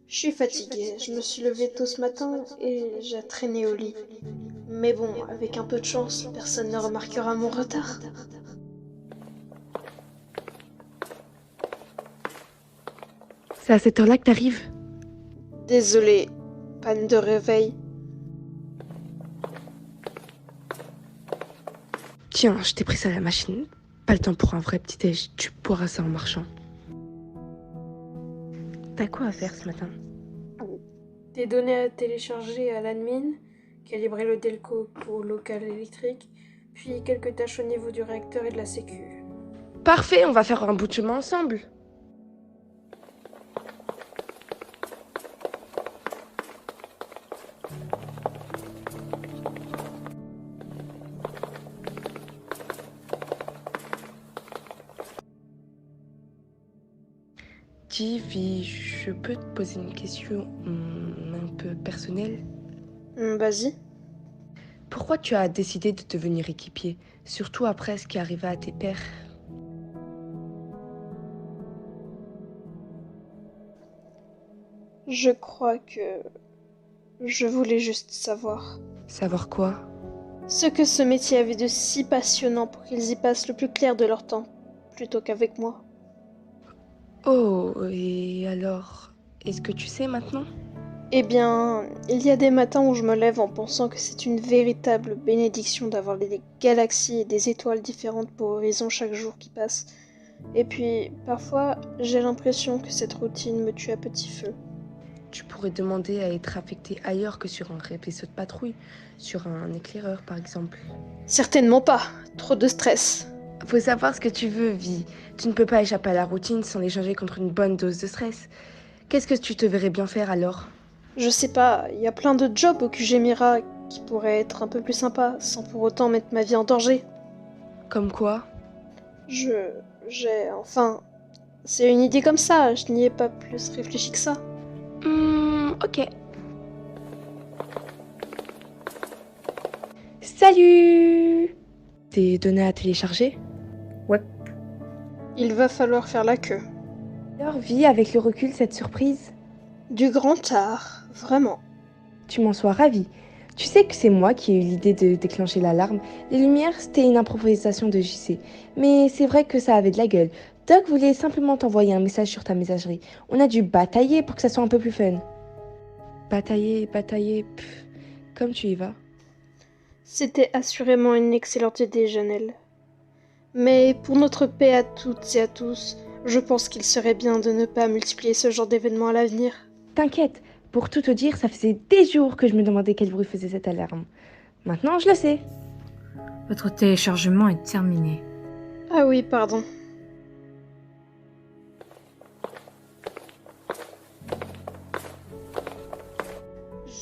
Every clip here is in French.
Je suis fatiguée, je me suis levée tôt ce matin et j'ai traîné au lit. Mais bon, avec un peu de chance, personne ne remarquera mon retard. C'est à cette heure-là que t'arrives? Désolée, panne de réveil. Tiens, je t'ai pris ça à la machine. Pas le temps pour un vrai petit-déj, tu boiras ça en marchant. T'as quoi à faire ce matin? Des données à télécharger à l'admin, calibrer le Delco au local électrique, puis quelques tâches au niveau du réacteur et de la sécu. Parfait, on va faire un bout de chemin ensemble. Dis, Vi, je peux te poser une question un peu personnelle? Vas-y. Pourquoi tu as décidé de devenir équipier, surtout après ce qui est arrivé à tes pères? Je crois que je voulais juste savoir Savoir quoi? ce que ce métier avait de si passionnant pour qu'ils y passent le plus clair de leur temps, plutôt qu'avec moi. Oh, et alors, est-ce que tu sais maintenant? Eh bien, il y a des matins où je me lève en pensant que c'est une véritable bénédiction d'avoir des galaxies et des étoiles différentes pour horizon chaque jour qui passe. Et puis, parfois, j'ai l'impression que cette routine me tue à petit feu. Tu pourrais demander à être affecté ailleurs que sur un vaisseau de patrouille, sur un éclaireur par exemple. Certainement pas, trop de stress. Faut savoir ce que tu veux, Vi. Tu ne peux pas échapper à la routine sans l'échanger contre une bonne dose de stress. Qu'est-ce que tu te verrais bien faire alors? Je sais pas, il y a plein de jobs au QG Mira qui pourraient être un peu plus sympas, sans pour autant mettre ma vie en danger. Comme quoi? Je... Enfin... C'est une idée comme ça, je n'y ai pas plus réfléchi que ça. Ok. Salut! Des données à télécharger? Ouais. Il va falloir faire la queue. Alors, Vi, avec le recul, cette surprise? Du grand art, vraiment. Tu m'en sois ravie. Tu sais que c'est moi qui ai eu l'idée de déclencher l'alarme. Les lumières, c'était une improvisation de JC. Mais c'est vrai que ça avait de la gueule. Doc voulait simplement t'envoyer un message sur ta messagerie. On a dû batailler pour que ça soit un peu plus fun. Batailler, batailler, comme tu y vas. C'était assurément une excellente idée, Janelle. Mais pour notre paix à toutes et à tous, je pense qu'il serait bien de ne pas multiplier ce genre d'événements à l'avenir. T'inquiète, pour tout te dire, ça faisait des jours que je me demandais quel bruit faisait cette alarme. Maintenant, je le sais. Votre téléchargement est terminé. Ah oui, pardon.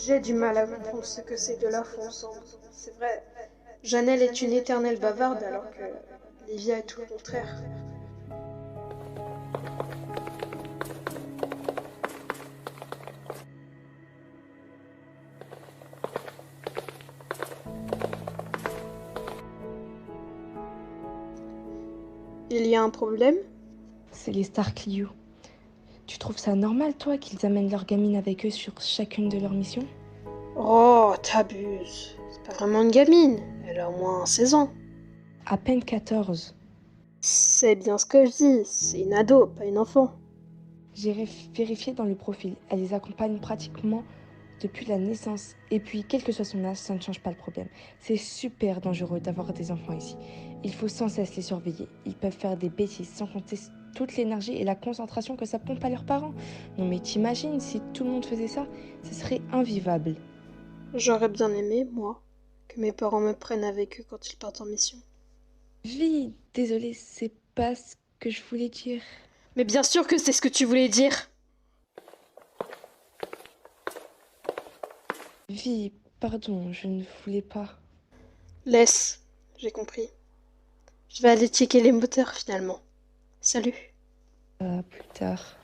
J'ai du mal à comprendre ce que c'est que la fonce. C'est vrai, Janelle est une éternelle bavarde alors que Livia est tout le contraire. Il y a un problème? C'est les Star Clio. Tu trouves ça normal, toi, qu'ils amènent leur gamine avec eux sur chacune de leurs missions? Oh, t'abuses. C'est pas vraiment une gamine. Elle a au moins 16 ans. À peine 14. C'est bien ce que je dis. C'est une ado, pas une enfant. J'ai vérifié dans le profil. Elle les accompagne pratiquement depuis la naissance. Et puis, quel que soit son âge, ça ne change pas le problème. C'est super dangereux d'avoir des enfants ici. Il faut sans cesse les surveiller. Ils peuvent faire des bêtises sans compter toute l'énergie et la concentration que ça pompe à leurs parents. Non mais t'imagines, si tout le monde faisait ça, ce serait invivable. J'aurais bien aimé, moi, que mes parents me prennent avec eux quand ils partent en mission. Vi, désolée, c'est pas ce que je voulais dire. Mais bien sûr que c'est ce que tu voulais dire. Vi, pardon, je ne voulais pas. Laisse, j'ai compris. Je vais aller checker les moteurs finalement. Salut. À plus tard.